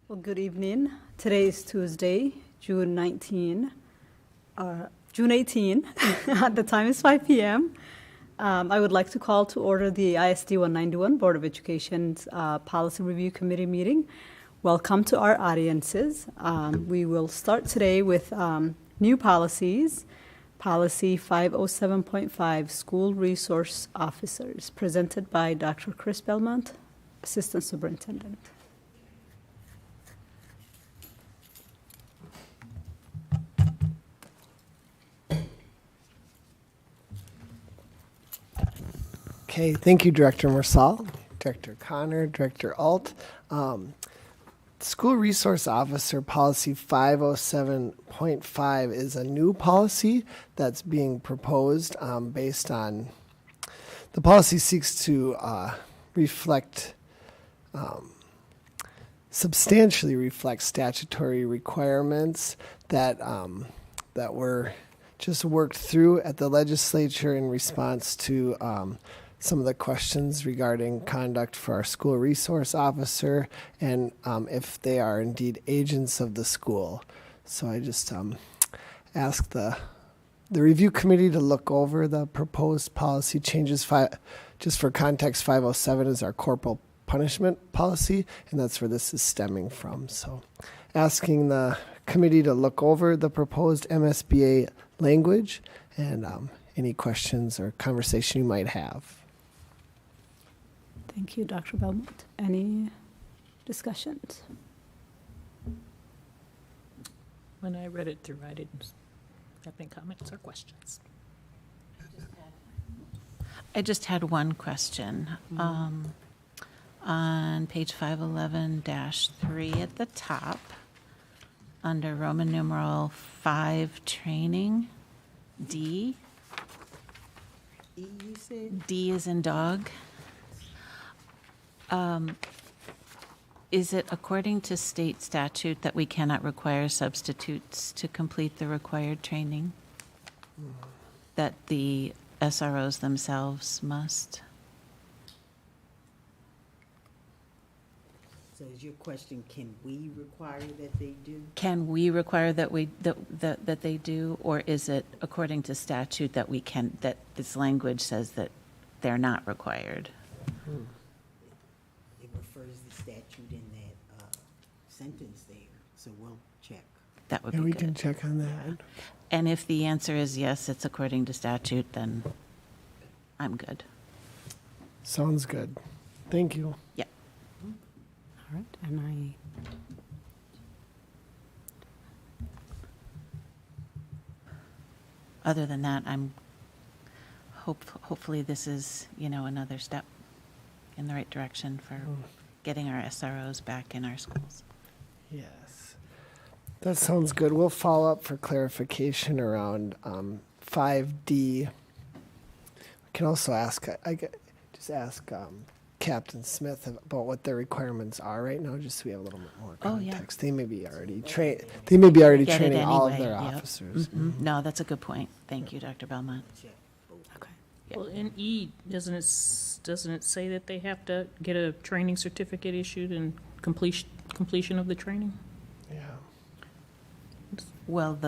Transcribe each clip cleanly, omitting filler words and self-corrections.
Well, good evening. Today is Tuesday, June 18. The time is 5 p.m. I would like to call to order the ISD 191 Board of Education's Policy Review Committee meeting. Welcome to our audiences. We will start today with new policies. Policy 507.5, School Resource Officers, presented by Dr. Chris Belmont, Assistant Superintendent. Okay, thank you, Director Marsal, Director Connor, Director Alt. School Resource Officer Policy 507.5 is a new policy that's being proposed based on, the policy seeks to substantially reflect statutory requirements that were just worked through at the legislature in response to some of the questions regarding conduct for our school resource officer and if they are indeed agents of the school. So I just ask the review committee to look over the proposed policy changes. Just for context, 507 is our corporal punishment policy, and that's where this is stemming from. So asking the committee to look over the proposed MSBA language and any questions or conversation you might have. Thank you, Dr. Belmont. Any discussions? When I read it through, I didn't have any comments or questions. I just had one question. On page 511-3 at the top, under Roman numeral 5 training, D. E, you said? D is in dog. Is it according to state statute that we cannot require substitutes to complete the required training? That the SROs themselves must? So is your question, can we require that they do? Can we require that that they do, or is it according to statute that we can, that this language says that they're not required? It refers the statute in that sentence there, so we'll check. That would Yeah, be we good. can check on that. And if the answer is yes, it's according to statute, then I'm good. Sounds good. Thank you. Yeah. All right, and Other than that, I'm hopefully this is, another step in the right direction for getting our SROs back in our schools. Yes. That sounds good. We'll follow up for clarification around 5D. We can also ask, just ask Captain Smith about what their requirements are right now, just so we have a little bit more context. They may be already training Get it all of anyway, their yep. officers. No, that's a good point. Thank you, Dr. Belmont. Check. okay. Yeah. Well, in E, doesn't it say that they have to get a training certificate issued and completion of the training? Yeah. Well,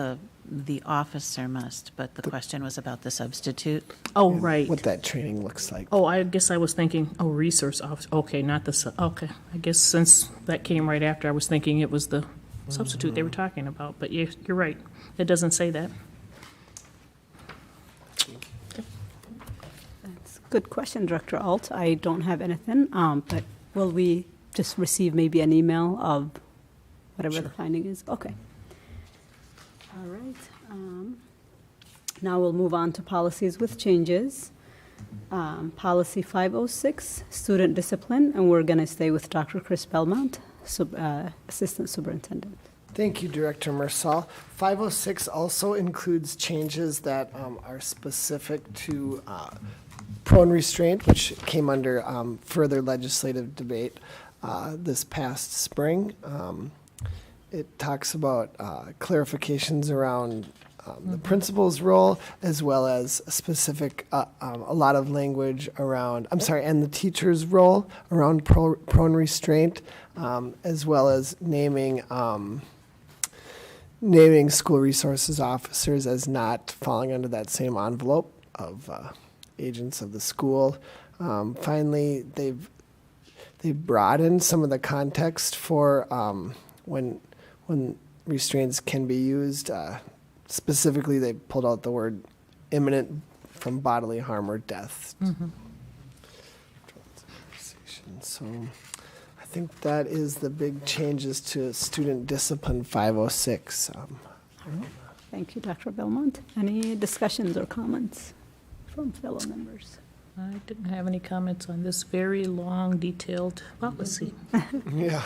the officer must, but the question was about the substitute. Oh, And right. what that training looks like. Oh, I guess I was thinking, resource officer. Okay, not the, okay. I guess since that came right after, I was thinking it was the substitute they were talking about. But yeah, you're right. It doesn't say that. That's a good question, Director Alt. I don't have anything, but will we just receive maybe an email of whatever the finding is? Okay. All right. Now we'll move on to policies with changes. Policy 506, student discipline, and we're going to stay with Dr. Chris Belmont, Assistant Superintendent. Thank you, Director Marsal. 506 also includes changes that are specific to prone restraint, which came under further legislative debate this past spring. It talks about clarifications around the principal's role, as well as a specific, a lot of language around, and the teacher's role around prone restraint, as well as naming school resources officers as not falling under that same envelope of agents of the school. Finally, they've broadened some of the context for when restraints can be used. Specifically, they pulled out the word imminent from bodily harm or death. So I think that is the big changes to Student Discipline 506. Thank you, Dr. Belmont. Any discussions or comments from fellow members? I didn't have any comments on this very long, detailed policy. Yeah.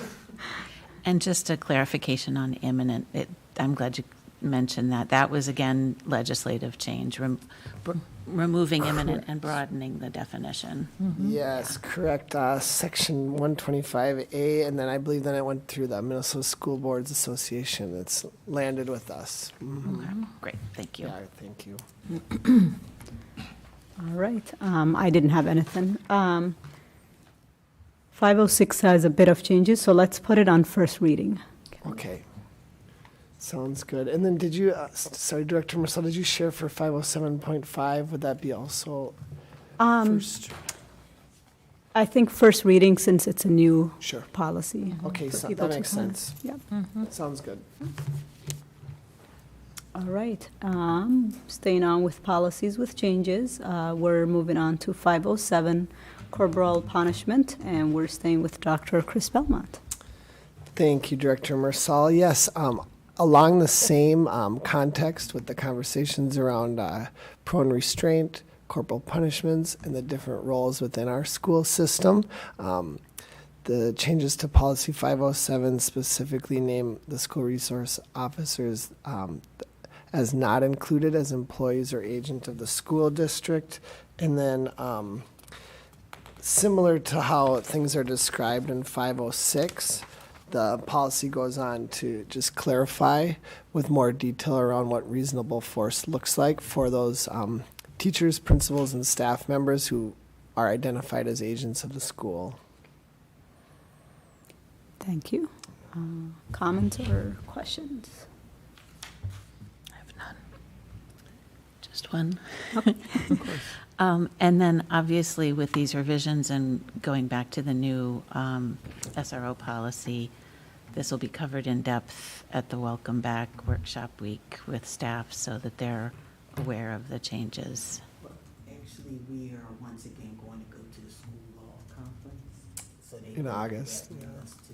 And just a clarification on imminent, I'm glad you mentioned that. That was, again, legislative change, removing imminent and broadening the definition. Yes, correct. Section 125A, and then I believe then it went through the Minnesota School Boards Association. It's landed with us. Okay, great, thank you. Yeah, thank you. All right. I didn't have anything. 506 has a bit of changes, so let's put it on first reading. Okay. Sounds good. And then did you, sorry, Director Marcel, did you share for 507.5? Would that be also first? I think first reading, since it's a new Sure. policy. Okay, for so people that to makes kind of- sense. Yep. Sounds good. All right. Staying on with policies with changes, we're moving on to 507, corporal punishment, and we're staying with Dr. Chris Belmont. Thank you, Director Marcel. Yes, along the same context with the conversations around prone restraint, corporal punishments, and the different roles within our school system, the changes to policy 507 specifically name the school resource officers as not included as employees or agent of the school district. And then similar to how things are described in 506, the policy goes on to just clarify with more detail around what reasonable force looks like for those teachers, principals, and staff members who are identified as agents of the school. Thank you. Comments or questions? I have none. Just one. And then, obviously, with these revisions and going back to the new SRO policy, this will be covered in depth at the Welcome Back Workshop Week with staff so that they're aware of the changes. Actually, we are once again going to go to the school law conference. So they In will be August, asking yeah. us to.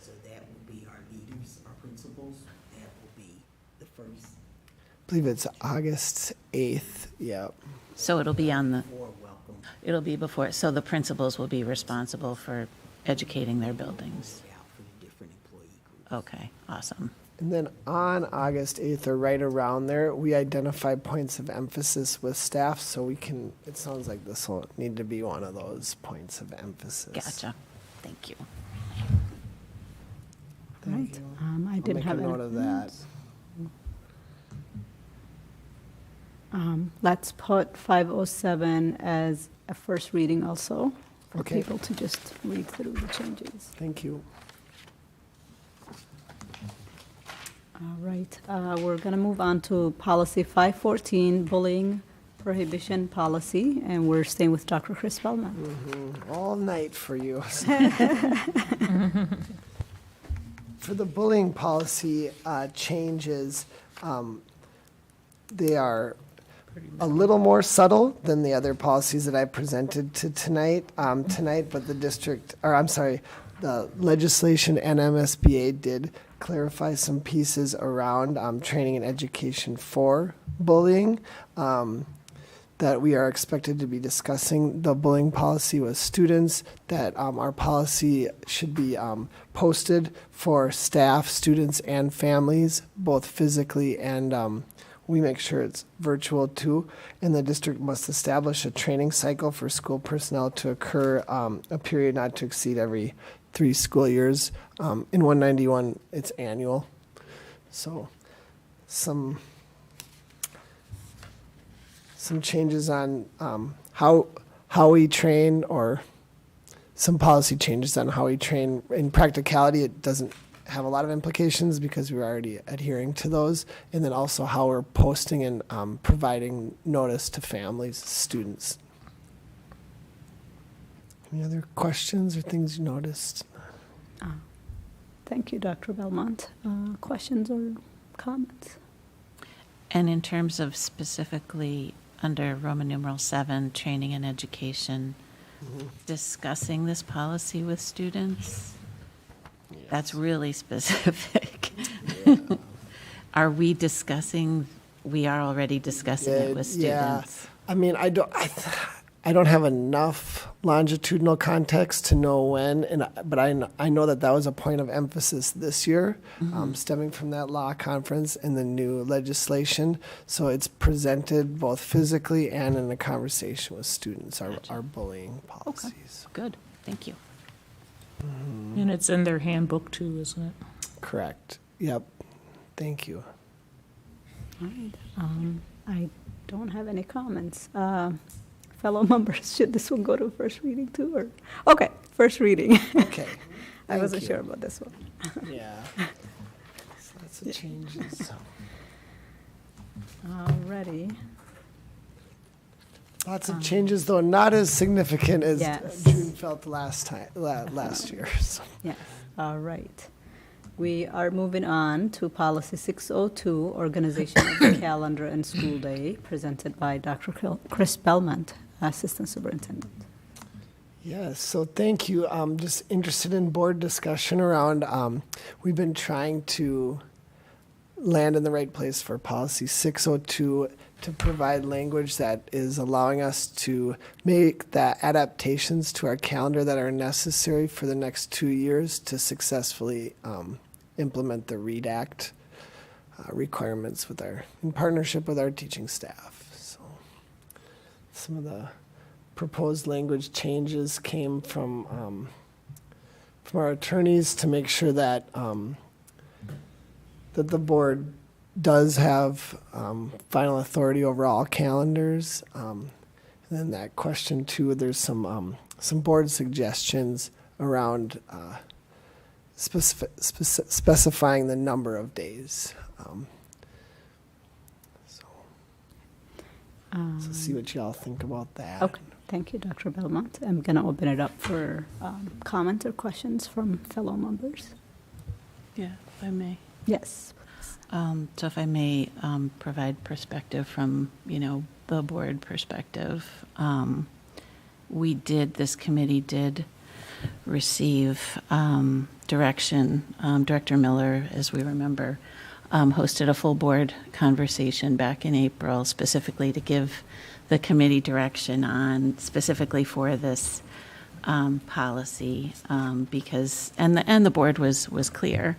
So that will be our leaders, our principals. That will be the first I believe it's August 8th. Yep. So it'll be on the, for welcome it'll be before, so the principals will be responsible for educating their buildings. out for the different employee groups. Okay, awesome. And then on August 8th or right around there, we identify points of emphasis with staff so we can, it sounds like this will need to be one of those points of emphasis. Gotcha. Thank you. All right. you. I didn't have I'll make a note of that. Let's put 507 as a first reading also, for Okay. people to just read through the changes. Thank you. All right, we're going to move on to policy 514, bullying prohibition policy, and we're staying with Dr. Chris Belmont. All night for you. For the bullying policy changes, they are a little more subtle than the other policies that I presented to tonight, but the district, or I'm sorry, the legislation and MSBA did clarify some pieces around training and education for bullying that we are expected to be discussing the bullying policy with students, that our policy should be posted for staff, students, and families, both physically and we make sure it's virtual too. And the district must establish a training cycle for school personnel to occur a period not to exceed every 3 school years. In 191, it's annual. So some some changes on how we train, or some policy changes on how we train. In practicality, it doesn't have a lot of implications because we're already adhering to those. And then also how we're posting and providing notice to families, students. Any other questions or things you noticed? Thank you, Dr. Belmont. Questions or comments? And in terms of specifically under Roman numeral 7, training and education, discussing this policy with students, that's really specific. Yeah. Are we discussing, we are already discussing it with Yeah. students? I mean, I don't have enough longitudinal context to know when, but I know that was a point of emphasis this year, stemming from that law conference and the new legislation. So it's presented both physically and in a conversation with students, our bullying policies. Good, thank you. And it's in their handbook too, isn't it? Correct. Yep. Thank you. All right. I don't have any comments. Fellow members, should this one go to first reading too, or? Okay, first reading. Okay. I wasn't you. sure about this one. Yeah. Lots of changes. Alrighty. Lots of changes, though not as significant as Yes. June felt last year. So. Yes, all right. We are moving on to policy 602, organization of the calendar and school day, presented by Dr. Chris Belmont, Assistant Superintendent. Yes, so thank you. Just interested in board discussion around, we've been trying to land in the right place for policy 602 to provide language that is allowing us to make the adaptations to our calendar that are necessary for the next 2 years to successfully implement the READ Act requirements in partnership with our teaching staff. So some of the proposed language changes came from our attorneys to make sure that that the board does have final authority over all calendars. And then that question too, there's some board suggestions around specifying the number of days. So see what y'all think about that. Okay, thank you, Dr. Belmont. I'm going to open it up for comments or questions from fellow members. Yeah, if I may. Yes. So if I may provide perspective from, the board perspective, this committee did receive direction. Director Miller, as we remember, hosted a full board conversation back in April specifically to give the committee direction on specifically for this policy because, and the board was clear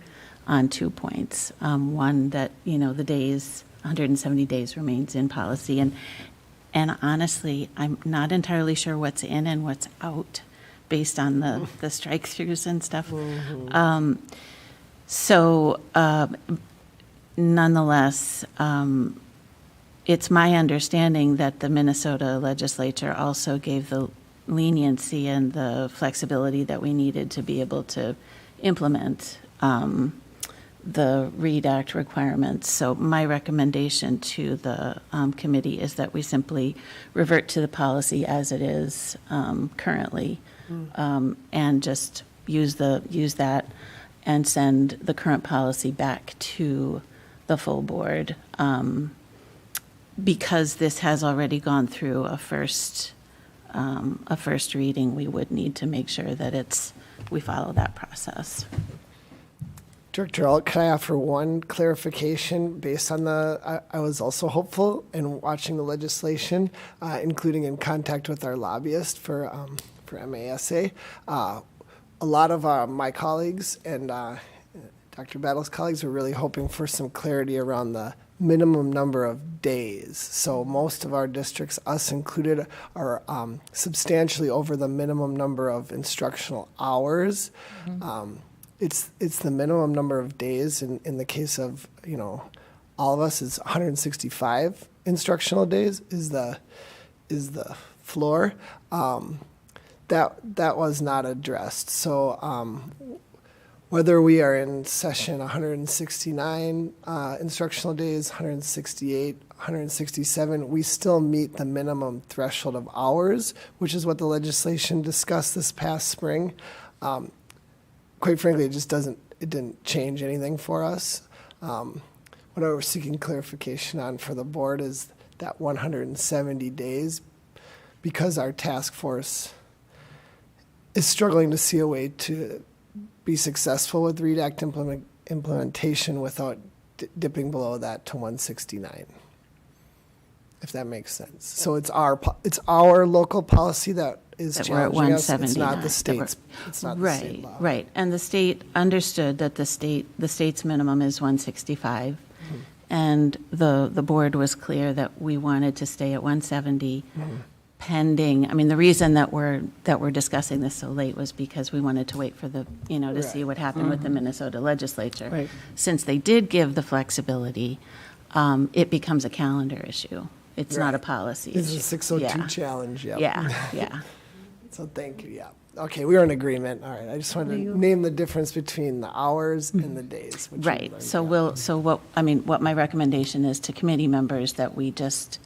on 2 points. One, that, the days, 170 days remains in policy. And honestly, I'm not entirely sure what's in and what's out based on the strike-throughs and stuff. So nonetheless, it's my understanding that the Minnesota legislature also gave the leniency and the flexibility that we needed to be able to implement the READ Act requirements. So my recommendation to the committee is that we simply revert to the policy as it is currently, and just use that and send the current policy back to the full board, because this has already gone through a first reading. We would need to make sure that we follow that process. Director, can I offer one clarification based on I was also hopeful in watching the legislation, including in contact with our lobbyist for MASA. A lot of my colleagues and Dr. Battle's colleagues were really hoping for some clarity around the minimum number of days. So most of our districts, us included, are substantially over the minimum number of instructional hours. It's the minimum number of days in the case of, all of us is 165 instructional days is the floor. That was not addressed. So whether we are in session 169 instructional days, 168, 167, we still meet the minimum threshold of hours, which is what the legislation discussed this past spring. Quite frankly, it didn't change anything for us. What we're seeking clarification on for the board is that 170 days, because our task force is struggling to see a way to be successful with READ Act implementation without dipping below that to 169, if that makes sense. So it's our local policy that is That we're at challenging us. It's 179. not the state's. It's not the state Right, law. right. And the state understood that the state's minimum is 165. And the board was clear that we wanted to stay at 170 pending. I mean, the reason that we're discussing this so late was because we wanted to wait for to see what happened with the Minnesota legislature. Right. Since they did give the flexibility, it becomes a calendar issue. It's not a Right. policy This issue. is a 602 Yeah. challenge, yep. Yeah. So thank you, yeah. Okay, we were in agreement, all right. I just wanted to name the difference between the hours and the days. which we Right, learned, so yeah. what my recommendation is to committee members that we just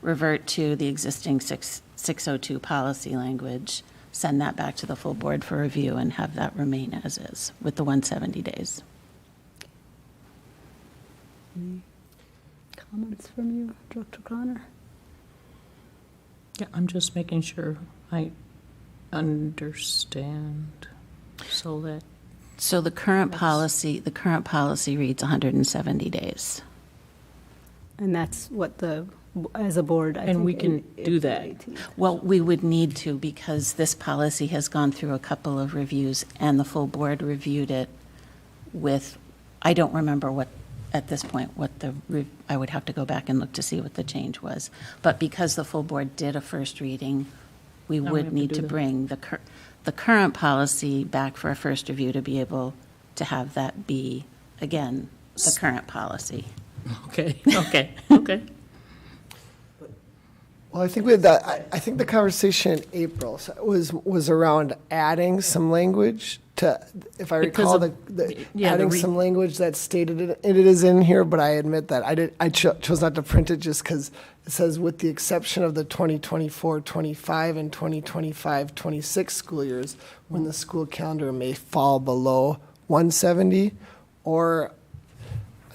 revert to the existing 602 policy language, send that back to the full board for review and have that remain as is with the 170 days. Any comments from you, Dr. Connor? Yeah, I'm just making sure I understand so that, So the current policy reads 170 days. And that's what as a board, I think. And we can do that. April 18th. Well, we would need to because this policy has gone through a couple of reviews and the full board reviewed it with, I don't remember at this point, I would have to go back and look to see what the change was. But because the full board did a first reading, we we would have to need do to that. bring the current policy back for a first review to be able to have that be, again, the current policy. okay. Well, I think with that, I think the conversation in April was around adding some language to, if I Because recall, of- the yeah, the adding re- some language that stated it is in here, but I admit that I chose not to print it just because it says with the exception of the 2024-25 and 2025-26 school years, when the school calendar may fall below 170, or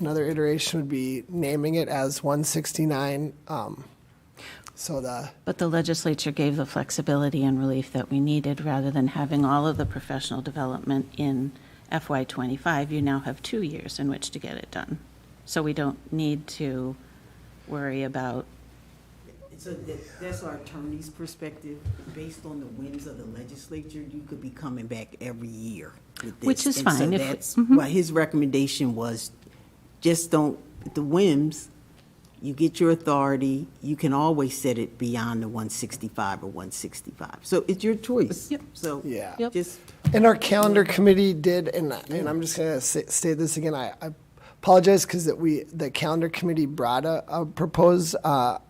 another iteration would be naming it as 169. But the legislature gave the flexibility and relief that we needed, rather than having all of the professional development in FY '25. You now have 2 years in which to get it done. So we don't need to worry about, So that's our attorney's perspective. Based on the whims of the legislature, you could be coming back every year with this. Which is And so fine if- that's why his recommendation was, just don't, the whims, you get your authority, you can always set it beyond the 165 or 165. So it's your choice. Yep. So Yeah. Yep. just, And our calendar committee did, and I'm just going to say this again, I apologize because the calendar committee brought a proposed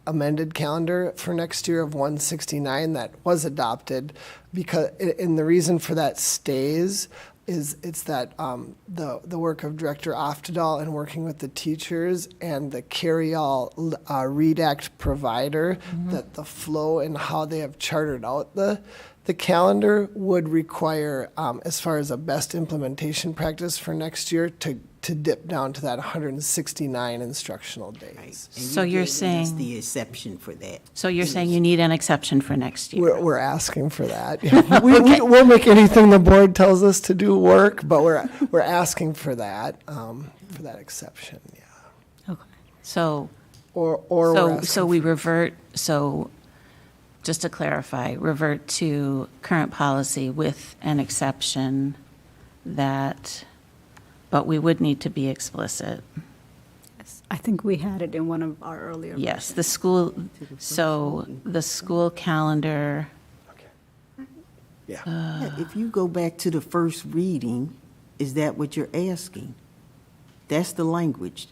amended calendar for next year of 169 that was adopted, because, and the reason for that stays is it's that the work of Director Oftedal and working with the teachers and the carry-all READ Act provider, that the flow and how they have chartered out the calendar would require, as far as a best implementation practice for next year, to dip down to that 169 instructional right. days. And So you you're gave us saying- the exception for that. so you're saying you need an exception for next year? We're asking for that. Yeah. We'll make anything the board tells us to do work, but we're asking for that exception, yeah. Okay. So, Or we're so asking we revert, so just to clarify, revert to current policy with an exception that, but we would need to be explicit. I think we had it in one of our earlier. Yes, the school, so the school calendar, Yeah. Yeah, if you go back to the first reading, is that what you're asking? That's the language.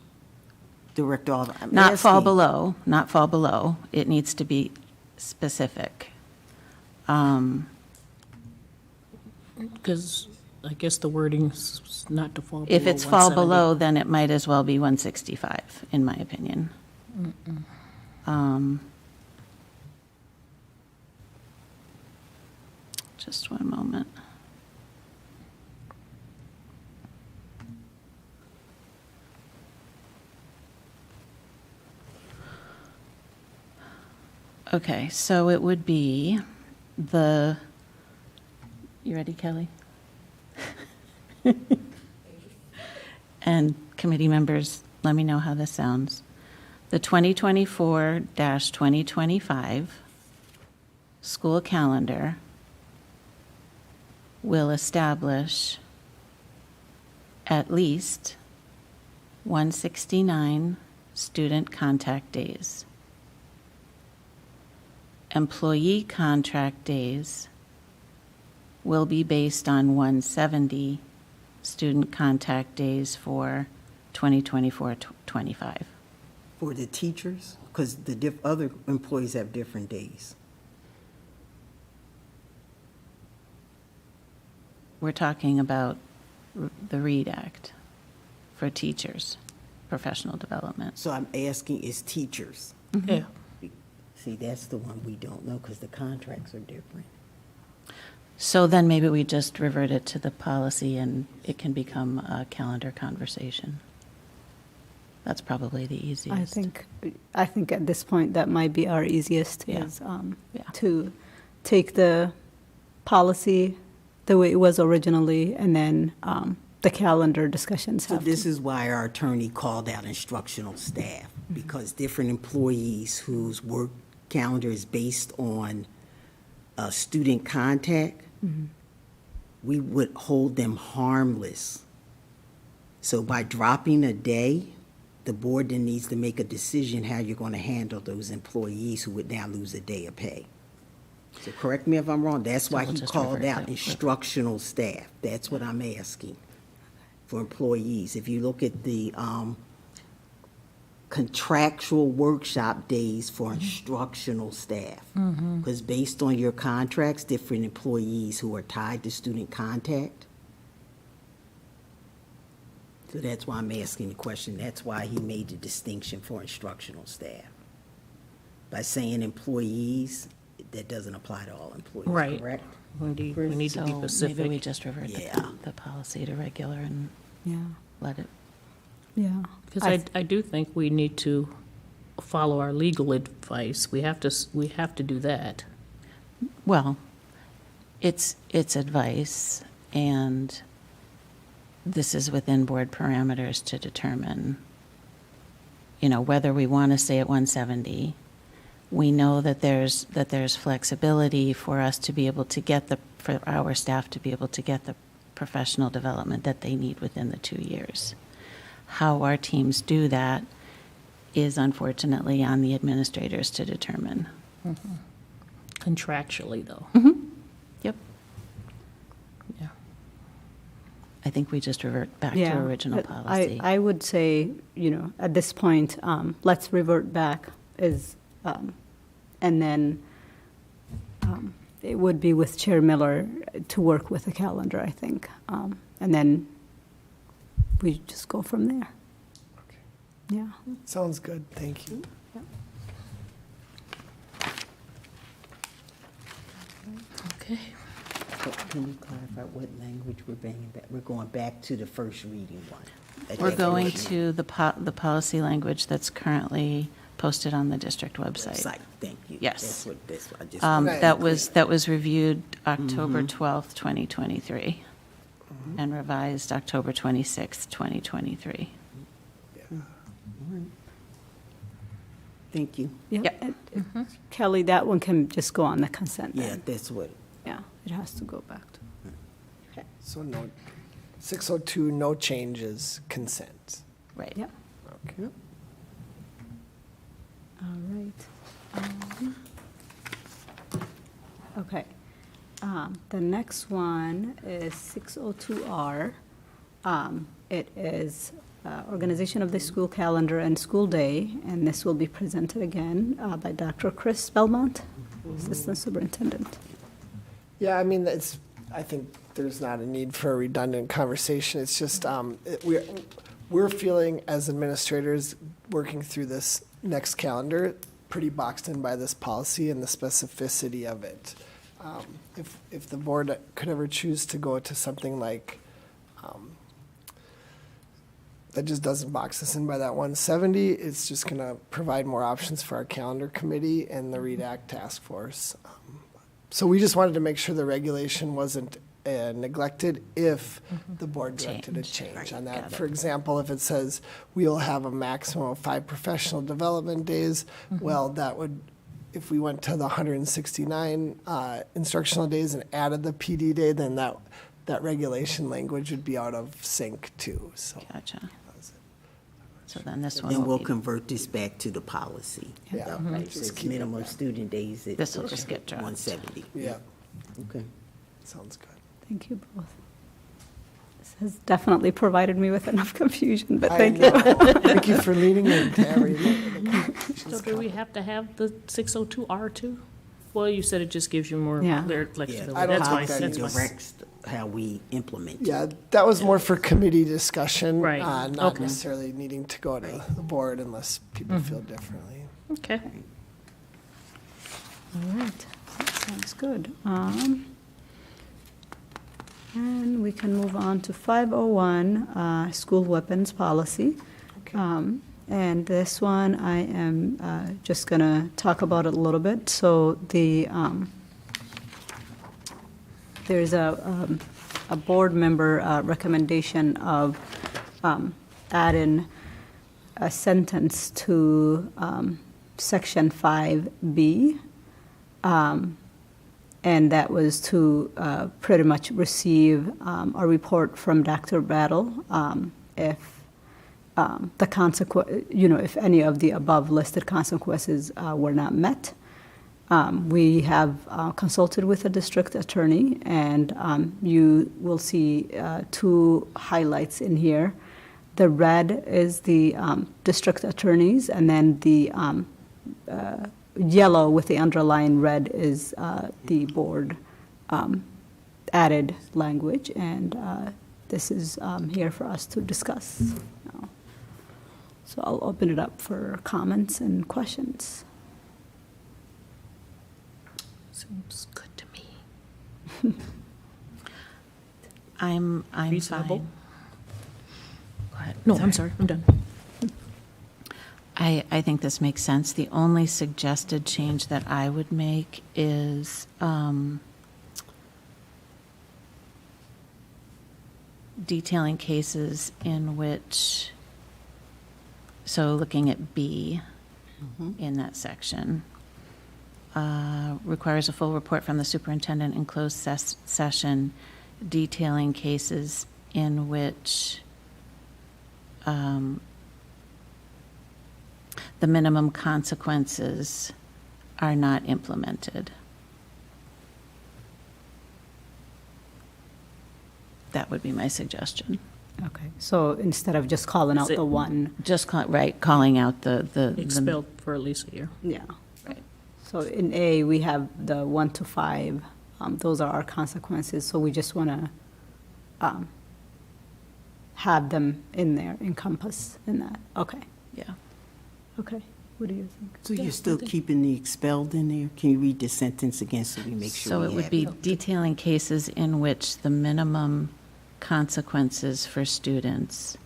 Director Oliver. I'm Not fall asking. below, not fall below. It needs to be specific. Because I guess the wording's not to fall below If it's fall 170. below, then it might as well be 165, in my opinion. Just one moment. Okay, so it would be you ready, Kelly? And committee members, let me know how this sounds. The 2024-2025 school calendar will establish at least 169 student contact days. Employee contract days will be based on 170 student contact days for 2024-25. For the teachers, because the other employees have different days. We're talking about the READ Act for teachers, professional development. So I'm asking, is teachers? Yeah. See, that's the one we don't know, because the contracts are different. So then maybe we just revert it to the policy and it can become a calendar conversation. That's probably the easiest. I think at this point, that might be our easiest, Yeah. is Yeah. to take the policy the way it was originally, and then the calendar discussions So have this to. is why our attorney called out instructional staff, because different employees whose work calendar is based on student contact, we would hold them harmless. So by dropping a day, the board then needs to make a decision how you're going to handle those employees who would now lose a day of pay. So correct me if I'm wrong, that's So why we'll he just called revert out to- instructional staff. That's what I'm asking for employees. If you look at the contractual workshop days for instructional staff, because based on your contracts, different employees who are tied to student contact. So that's why I'm asking the question. That's why he made the distinction for instructional staff. By saying employees, that doesn't apply to all employees, Right. correct? We need to be So maybe we specific. just revert Yeah. the policy to regular and Yeah, let it. yeah. Because I do think we need to follow our legal advice. We have to do that. Well, it's advice, and this is within board parameters to determine, whether we want to stay at 170. We know that there's flexibility for us to be able to for our staff to be able to get the professional development that they need within the 2 years. How our teams do that is unfortunately on the administrators to determine. Contractually, though. Yep. Yeah. I think we just revert back Yeah, to original but policy. I would say, at this point, let's revert back and then it would be with Chair Miller to work with the calendar, I think. And then we just go from there. Yeah. Sounds good, thank you. Okay. So can we clarify what language we're bringing back? We're going back to the first reading one. We're going to the policy language that's currently posted on the district website. Site, thank you. Yes. That's what I just. Right. That was reviewed October 12th, 2023, and revised October 26th, 2023. Thank you. Yeah. Yep. Kelly, that one can just go on the consent Yeah, then. that's what, Yeah, it has to go back to. So 602, no changes, consent. Right. Yep. Okay. All right. Okay. The next one is 602R. It is organization of the school calendar and school day, and this will be presented again by Dr. Chris Belmont, Assistant Superintendent. Yeah, I mean, I think there's not a need for a redundant conversation. It's just, we're feeling as administrators working through this next calendar, pretty boxed in by this policy and the specificity of it. If the board could ever choose to go to something like, that just doesn't box us in by that 170, it's just gonna provide more options for our calendar committee and the READ Act task force. So we just wanted to make sure the regulation wasn't neglected if the board directed a change on that. For example, if it says we will have a maximum of 5 professional development days, well, that would, if we went to the 169 instructional days and added the PD day, then that regulation language would be out of sync too, so. Gotcha. So then this one Then will we'll be, convert this back to the policy. Yeah. Right, Just says keep it minimum back. student days at this will just get dropped. 170. Yeah, Okay. sounds good. Thank you both. This has definitely provided me with enough confusion, but I thank you. know. Thank you for leading and Terry. So do we have to have the 602R too? Well, you said it just gives you more Yeah. flexibility. I don't That's why, think that that's you why. Directs how we implement. Yeah, that was more for committee discussion. Right, Not okay. necessarily needing to go to the board unless people Mm-hmm. feel differently. Okay. All right, that sounds good. And we can move on to 501, school weapons policy. And this one, I am just going to talk about it a little bit. So there's a board member recommendation of adding a sentence to Section 5B. And that was to pretty much receive a report from Dr. Battle if the consequence, if any of the above listed consequences were not met. We have consulted with the district attorney, and you will see 2 highlights in here. The red is the district attorneys, and then the yellow with the underlying red is the board added language, and this is here for us to discuss now. So I'll open it up for comments and questions. Seems good to me. I'm Reasonable. fine. Go ahead. No, I'm sorry, I'm done. I think this makes sense. The only suggested change that I would make is detailing cases in which, so looking at B in that section, requires a full report from the superintendent in closed session detailing cases in which the minimum consequences are not implemented. That would be my suggestion. Okay, so instead of just calling out Is it- the one, Just, calling out the. Expelled for at least a year. yeah. Right. So in A, we have the 1 to 5. Those are our consequences, so we just want to have them in there, encompass in that. Okay, Yeah. okay. What do you think? So you're still keeping the expelled in there? Can you read the sentence again so we make sure So we it would have be detailing cases in which the minimum consequences for students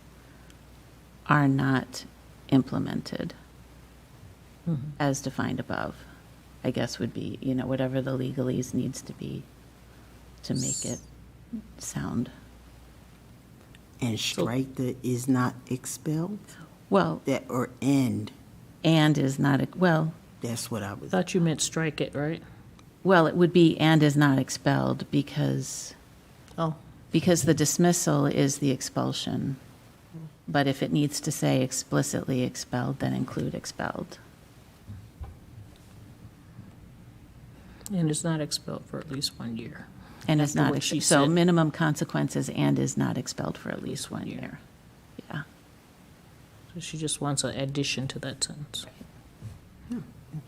are not implemented as defined above, I guess would be, whatever the legalese needs to be to make it sound. And strike the is not expelled? Well, That, or and, and is not, that's what I was. Thought you meant strike it, right? it would be and is not expelled because Oh, the dismissal is the expulsion. But if it needs to say explicitly expelled, then include expelled. and it's not expelled for at least 1 year. And That's is the not, way she so said. minimum consequences and is not expelled for at least 1 year. Yeah. She just wants an addition to that sentence.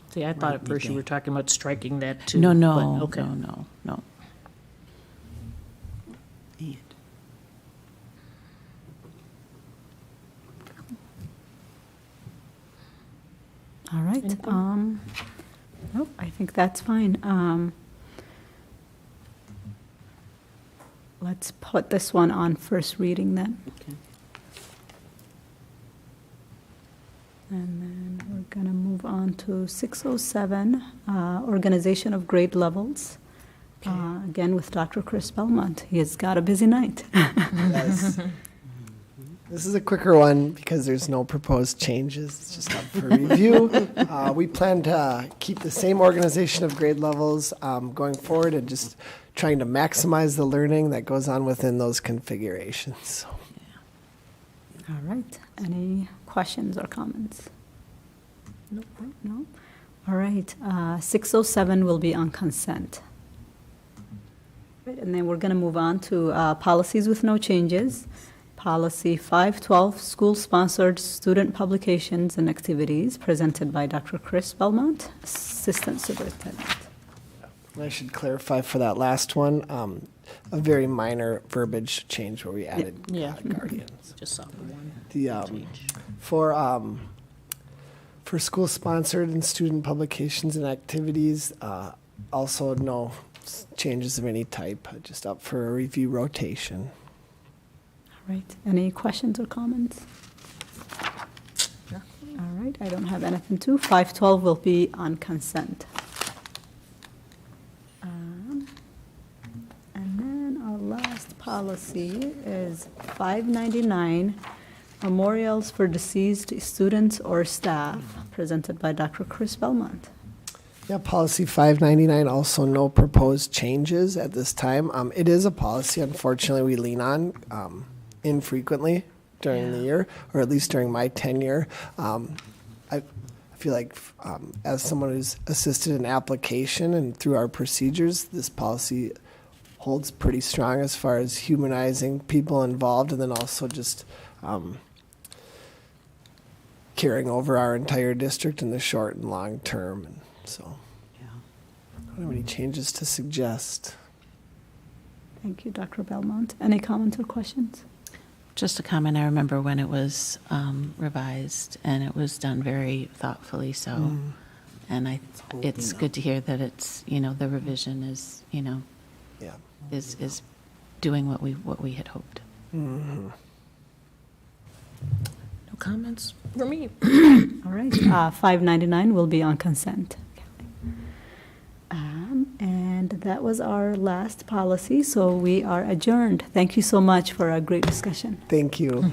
See, I thought at first you were talking about striking that too. No, but no, okay. no. And All right. Anything? Nope, I think that's fine. Let's put this one on first reading then. Okay. And then we're going to move on to 607, organization of grade levels. Again, with Dr. Chris Belmont. He has got a busy night. Yes. This is a quicker one because there's no proposed changes. It's just up for review. We plan to keep the same organization of grade levels going forward and just trying to maximize the learning that goes on within those configurations. So. All right. Any questions or comments? Nope. No? All right. 607 will be on consent. Right, and then we're going to move on to policies with no changes. Policy 512, school-sponsored student publications and activities, presented by Dr. Chris Belmont, Assistant Superintendent. And I should clarify for that last one, a very minor verbiage change where we added Yeah. guardians. Just saw the one. The for school-sponsored and student publications and activities, also no changes of any type, just up for a review rotation. All right. Any questions or comments? No. All right. I don't have anything to. 512 will be on consent. And then our last policy is 599, memorials for deceased students or staff, presented by Dr. Chris Belmont. Yeah, policy 599, also no proposed changes at this time. It is a policy, unfortunately, we lean on infrequently during the year, or at least during my tenure. I feel like as someone who's assisted in application and through our procedures, this policy holds pretty strong as far as humanizing people involved, and then also just carrying over our entire district in the short and long term. And so, Yeah. I don't have any changes to suggest. Thank you, Dr. Belmont. Any comments or questions? Just a comment, I remember when it was revised, and it was done very thoughtfully, so, and it's good to hear that it's, the revision is, Yeah. is doing what we had hoped. Mm-hmm. No comments for me. All right. 599 will be on consent. And that was our last policy, so we are adjourned. Thank you so much for a great discussion. Thank you.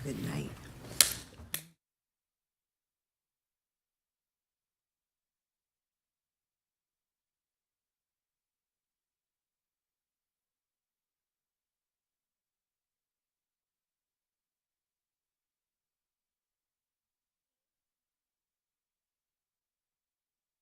Good